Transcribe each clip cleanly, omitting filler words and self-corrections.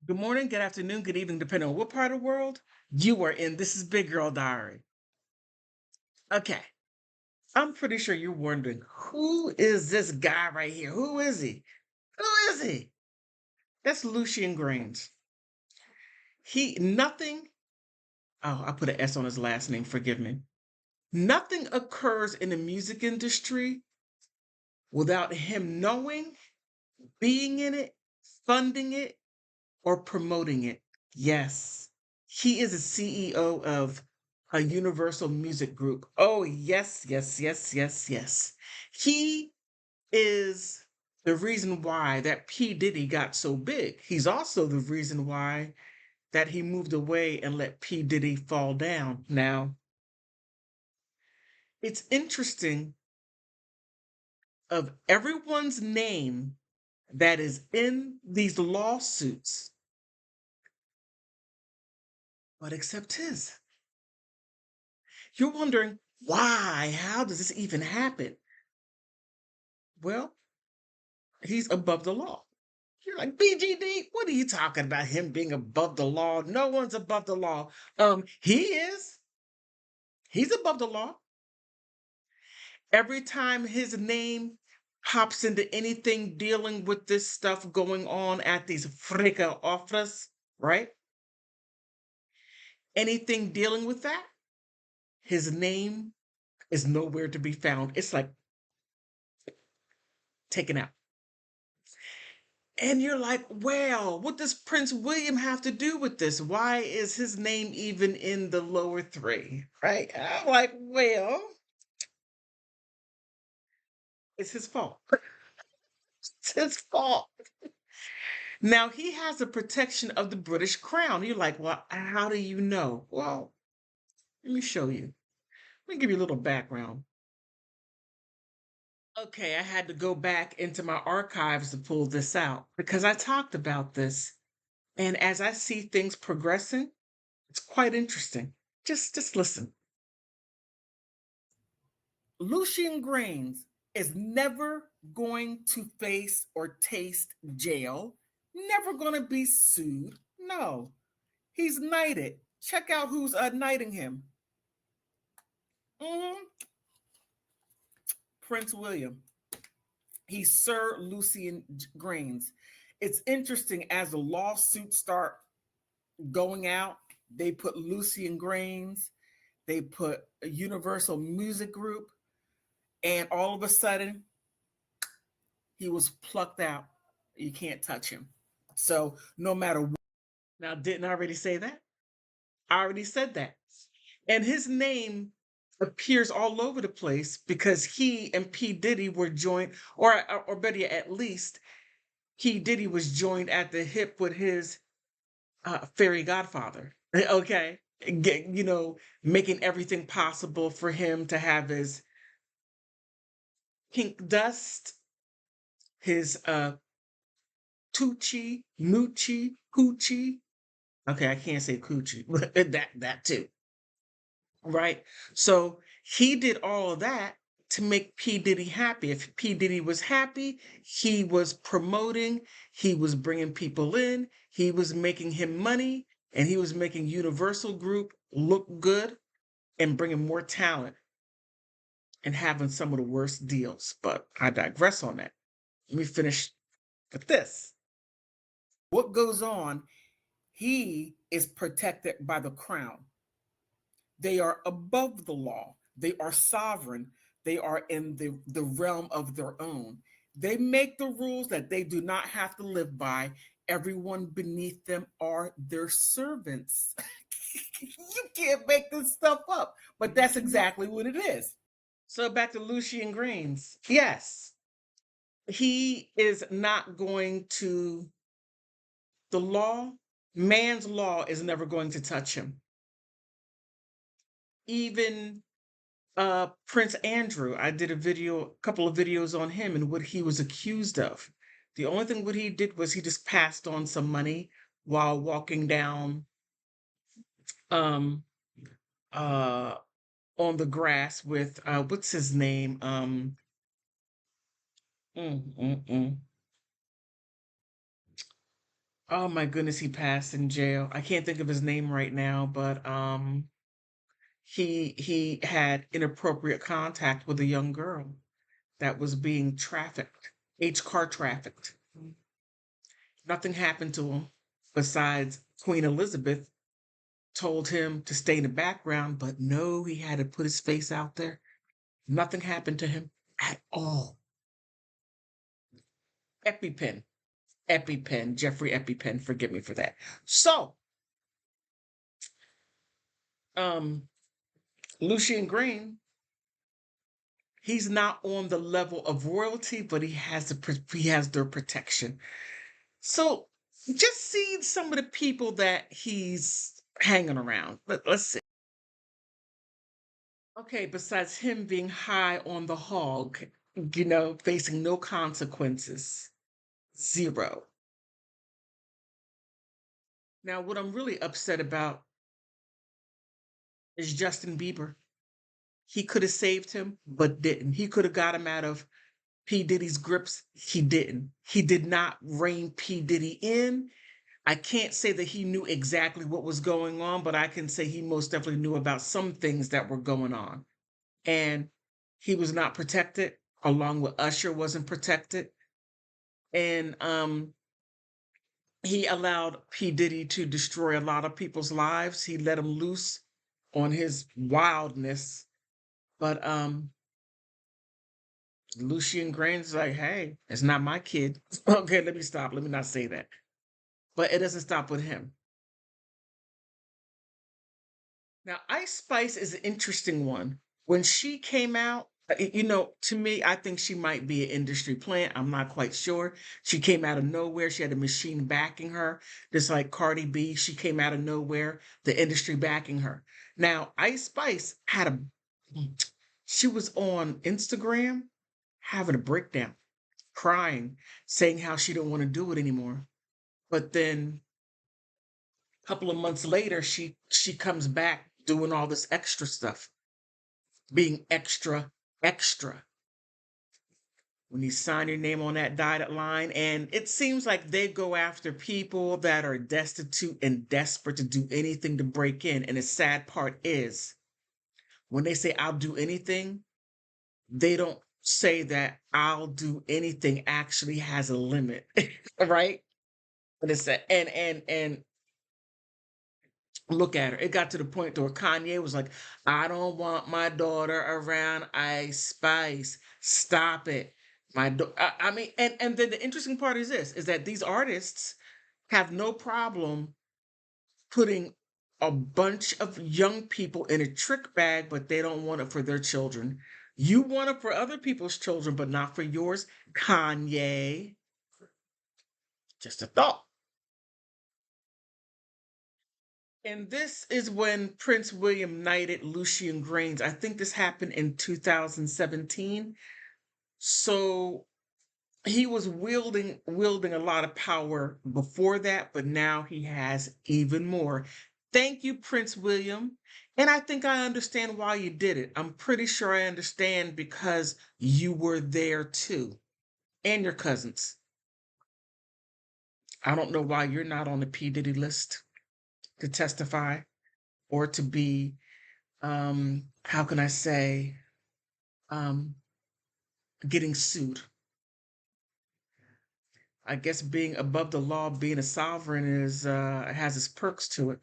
Good morning, good afternoon, good evening, depending on what part of the world you are in. This is Big Girl Diary. Okay, I'm pretty sure you're wondering, who is this guy right here? Who is he? Who is he? That's Lucian Graines. Nothing, oh, I put an S on his last name, forgive me. Nothing occurs in the music industry without him knowing, being in it, funding it, or promoting it. Yes, he is a CEO of a Universal Music Group. Oh, yes, yes, yes, yes, yes. He is the reason why that P. Diddy got so big. He's also the reason why that he moved away and let P. Diddy fall down. Now, it's interesting of everyone's name that is in these lawsuits, but except his. You're wondering, why? How does this even happen? Well, he's above the law. You're like, BGD, what are you talking about him being above the law? No one's above the law. He is. He's above the law. Every time his name pops into anything dealing with this stuff going on at these fricka office, right? Anything dealing with that, his name is nowhere to be found. It's like taken out. And you're like, well, what does Prince William have to do with this? Why is his name even in the lower three? Right? And I'm like, well, it's his fault. It's his fault. Now he has the protection of the British crown. You're like, well, how do you know? Well, let me show you. Let me give you a little background. Okay, I had to go back into my archives to pull this out because I talked about this. And as I see things progressing, it's quite interesting. Just listen. Lucian Graines is never going to face or taste jail, never going to be sued. No, he's knighted. Check out who's knighting him. Mhm. Prince William. He's Sir Lucian Graines. It's interesting as the lawsuits start going out, they put Lucian Graines, they put a Universal Music Group, and all of a sudden, he was plucked out. You can't touch him. So no matter what. Now, didn't I already say that? I already said that. And his name appears all over the place because he and P. Diddy were joined, or better yet, at least P. Diddy was joined at the hip with his fairy godfather. Okay. Making everything possible for him to have his pink dust, his Tucci, Moochie, Coochie. Okay, I can't say Coochie, but that too. Right? So he did all of that to make P. Diddy happy. If P. Diddy was happy, he was promoting, he was bringing people in, he was making him money, and he was making Universal Group look good and bringing more talent and having some of the worst deals. But I digress on that. Let me finish with this. What goes on? He is protected by the crown. They are above the law. They are sovereign. They are in the realm of their own. They make the rules that they do not have to live by. Everyone beneath them are their servants. You can't make this stuff up, but that's exactly what it is. So back to Lucian Graines. Yes, he is not going to, the law, man's law is never going to touch him. Even Prince Andrew, I did a couple of videos on him and what he was accused of. The only thing what he did was he just passed on some money while walking down um uh on the grass with what's his name? Mm, mm, mm. Oh my goodness, he passed in jail. I can't think of his name right now, but he had inappropriate contact with a young girl that was being trafficked, car trafficked. Nothing happened to him besides Queen Elizabeth told him to stay in the background, but no, he had to put his face out there. Nothing happened to him at all. EpiPen, EpiPen, Jeffrey EpiPen, forgive me for that. So, um, Lucian Graine, he's not on the level of royalty, but he has their protection. So, just see some of the people that he's hanging around. Let's see. Okay, besides him being high on the hog, facing no consequences, zero. Now, what I'm really upset about is Justin Bieber. He could have saved him, but didn't. He could have got him out of P. Diddy's grips. He didn't. He did not rein P. Diddy in. I can't say that he knew exactly what was going on, but I can say he most definitely knew about some things that were going on. And he was not protected, along with Usher wasn't protected. And he allowed P. Diddy to destroy a lot of people's lives. He let him loose on his wildness. But Lucian Graine's like, hey, it's not my kid. Okay, let me stop. Let me not say that. But it doesn't stop with him. Now, Ice Spice is an interesting one. When she came out, to me, I think she might be an industry plant. I'm not quite sure. She came out of nowhere. She had a machine backing her, just like Cardi B. She came out of nowhere, the industry backing her. Now, Ice Spice she was on Instagram having a breakdown, crying, saying how she didn't want to do it anymore. But then a couple of months later, she comes back doing all this extra stuff, being extra, extra. When you sign your name on that dotted line, and it seems like they go after people that are destitute and desperate to do anything to break in. And the sad part is when they say I'll do anything, they don't say that I'll do anything actually has a limit. Right? And it's and look at her. It got to the point where Kanye was like, I don't want my daughter around Ice Spice. Stop it. I mean, and then the interesting part is this is that these artists have no problem putting a bunch of young people in a trick bag, but they don't want it for their children. You want it for other people's children, but not for yours, Kanye. Just a thought. And this is when Prince William knighted Lucian Graines. I think this happened in 2017. So he was wielding a lot of power before that, but now he has even more. Thank you, Prince William. And I think I understand why you did it. I'm pretty sure I understand because you were there too, and your cousins. I don't know why you're not on the P. Diddy list to testify or to be, how can I say, um, getting sued. I guess being above the law, being a sovereign is has its perks to it.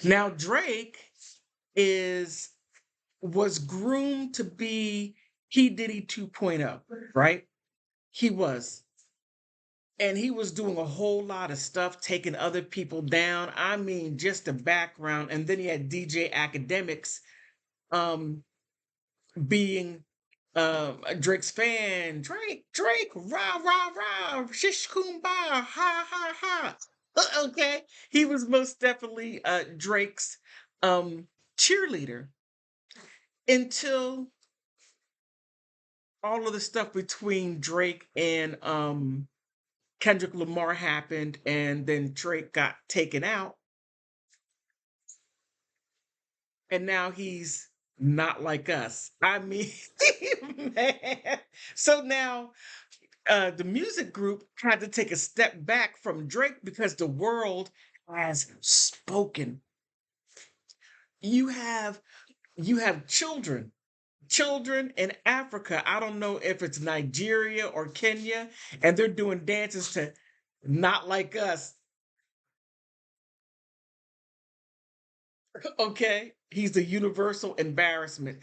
Now Drake is was groomed to be P. Diddy 2.0, right? He was. And he was doing a whole lot of stuff, taking other people down. I mean, just the background. And then he had DJ Academics being Drake's fan. Drake, rah, rah, rah, shish kumbaya, ha, ha, ha. Okay. He was most definitely Drake's cheerleader until all of the stuff between Drake and Kendrick Lamar happened, and then Drake got taken out, and now he's not like us. I mean, man. So now the music group had to take a step back from Drake because the world has spoken. You have children, in Africa. I don't know if it's Nigeria or Kenya, and they're doing dances to Not Like Us. Okay, he's the universal embarrassment.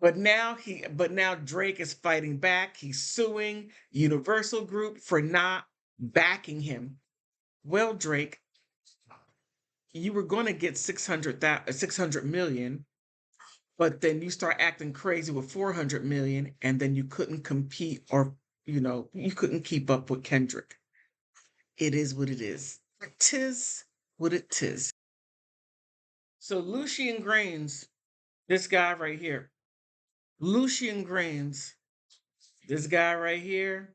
But now Drake is fighting back. He's suing Universal Group for not backing him. Well, Drake, you were going to get 600 million, but then you start acting crazy with 400 million, and then you couldn't compete, or you couldn't keep up with Kendrick. It is what it is. Tis what it tis. So Lucian Graines, this guy right here, Lucian Graines, this guy right here,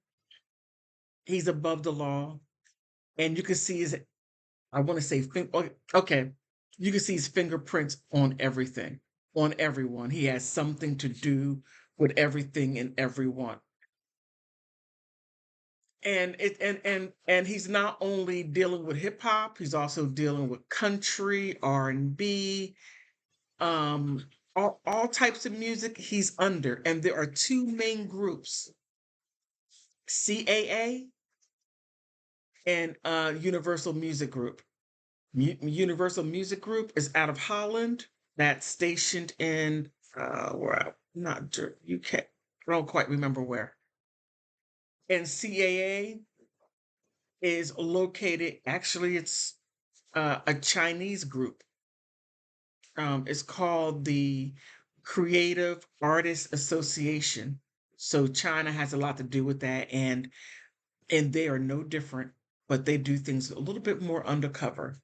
he's above the law, and you can see his, I want to say, okay, you can see his fingerprints on everything, on everyone. He has something to do with everything and everyone. And he's not only dealing with hip hop, he's also dealing with country, R&B, all types of music he's under. And there are two main groups, CAA and Universal Music Group. Universal Music Group is out of Holland. That's stationed in where, not UK. I don't quite remember where. And CAA is located. Actually, it's a Chinese group. It's called the Creative Artists Association. So China has a lot to do with that, and they are no different, but they do things a little bit more undercover,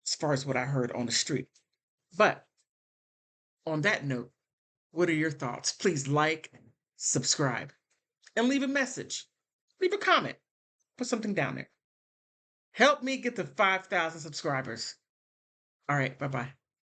as far as what I heard on the street. But on that note, what are your thoughts? Please like, subscribe, and leave a message. Leave a comment. Put something down there. Help me get to 5,000 subscribers. All right, bye bye.